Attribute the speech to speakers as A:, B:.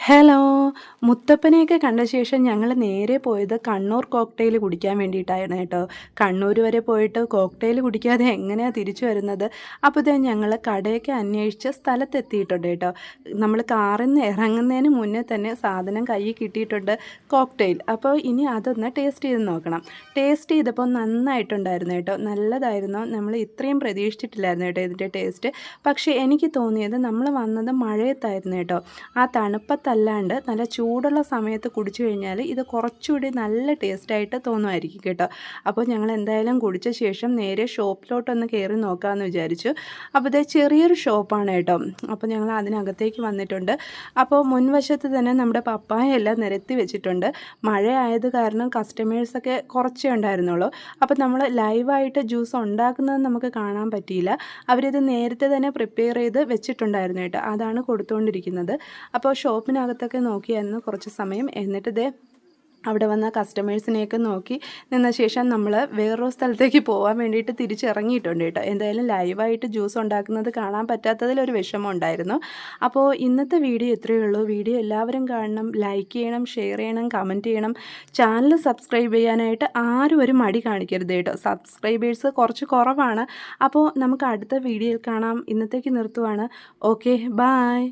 A: Hello. മുത്തപ്പനെയൊക്കെ കണ്ട ശേഷം ഞങ്ങൾ നേരെ പോയത് കണ്ണൂർ കോക്ടെയിൽ കുടിക്കാൻ വേണ്ടിയിട്ടായിരുന്നു കേട്ടോ. കണ്ണൂർ വരെ പോയിട്ട് കോക്ടെയിൽ കുടിക്കാതെ എങ്ങനെയാണ് തിരിച്ചു വരുന്നത്? അപ്പോൾ ഞങ്ങൾ കടയൊക്കെ അന്വേഷിച്ച് സ്ഥലത്തെത്തിയിട്ടുണ്ട് കേട്ടോ. നമ്മൾ കാറിൽ നിന്ന് ഇറങ്ങുന്നതിന് മുന്നേ തന്നെ സാധനം കയ്യിൽ കിട്ടിയിട്ടുണ്ട്, കോക്ടെയിൽ. അപ്പോൾ ഇനി അതൊന്ന് ടേസ്റ്റ് ചെയ്ത് നോക്കണം. ടേസ്റ്റ് ചെയ്തപ്പോൾ നന്നായിട്ടുണ്ടായിരുന്നു കേട്ടോ, നല്ലതായിരുന്നു. നമ്മൾ ഇത്രയും പ്രതീക്ഷിച്ചിട്ടില്ലായിരുന്നു കേട്ടോ ഇതിൻ്റെ ടേസ്റ്റ്. പക്ഷേ എനിക്ക് തോന്നിയത് നമ്മൾ വന്നത് മഴയത്തായിരുന്നു കേട്ടോ. ആ തണുപ്പത്തല്ലാണ്ട് നല്ല ചൂടുള്ള സമയത്ത് കുടിച്ചു കഴിഞ്ഞാൽ ഇത് കുറച്ചുകൂടി നല്ല ടേസ്റ്റായിട്ട് തോന്നുമായിരിക്കും കേട്ടോ. അപ്പോൾ ഞങ്ങൾ എന്തായാലും കുടിച്ച ശേഷം നേരെ ഷോപ്പിലോട്ടൊന്ന് കയറി നോക്കാമെന്ന് വിചാരിച്ചു. അപ്പോൾ ഇത് ചെറിയൊരു ഷോപ്പാണ് കേട്ടോ. അപ്പോൾ ഞങ്ങൾ അതിനകത്തേക്ക് വന്നിട്ടുണ്ട്. അപ്പോൾ മുൻവശത്ത് തന്നെ നമ്മുടെ പപ്പായ എല്ലാം നിരത്തി വെച്ചിട്ടുണ്ട്. മഴ ആയത് കാരണം കസ്റ്റമേഴ്സൊക്കെ കുറച്ചേ ഉണ്ടായിരുന്നുള്ളൂ. അപ്പോൾ നമ്മൾ ലൈവായിട്ട് ജ്യൂസ് ഉണ്ടാക്കുന്നത് നമുക്ക് കാണാൻ പറ്റിയില്ല. അവരിത് നേരത്തെ തന്നെ പ്രിപ്പയർ ചെയ്ത് വെച്ചിട്ടുണ്ടായിരുന്നു കേട്ടോ. അതാണ് കൊടുത്തുകൊണ്ടിരിക്കുന്നത്. അപ്പോൾ ഷോപ്പിനകത്തൊക്കെ നോക്കിയായിരുന്നു കുറച്ച് സമയം. എന്നിട്ട് അവിടെ വന്ന കസ്റ്റമേഴ്സിനെയൊക്കെ നോക്കി നിന്ന ശേഷം നമ്മൾ വേറൊരു സ്ഥലത്തേക്ക് പോകാൻ വേണ്ടിയിട്ട് തിരിച്ചിറങ്ങിയിട്ടുണ്ട് കേട്ടോ. എന്തായാലും ലൈവായിട്ട് ജ്യൂസ് ഉണ്ടാക്കുന്നത് കാണാൻ പറ്റാത്തതിലൊരു വിഷമം ഉണ്ടായിരുന്നു. അപ്പോൾ ഇന്നത്തെ വീഡിയോ ഇത്രയേ ഉള്ളൂ. വീഡിയോ എല്ലാവരും കാണണം, ലൈക്ക് ചെയ്യണം, ഷെയർ ചെയ്യണം, കമൻറ്റ് ചെയ്യണം. ചാനൽ സബ്സ്ക്രൈബ് ചെയ്യാനായിട്ട് ആരും ഒരു മടി കാണിക്കരുത് കേട്ടോ. സബ്സ്ക്രൈബേഴ്സ് കുറച്ച് കുറവാണ്. അപ്പോൾ നമുക്ക് അടുത്ത വീഡിയോയിൽ കാണാം. ഇന്നത്തേക്ക് നിർത്തുവാണ്. Okay, bye.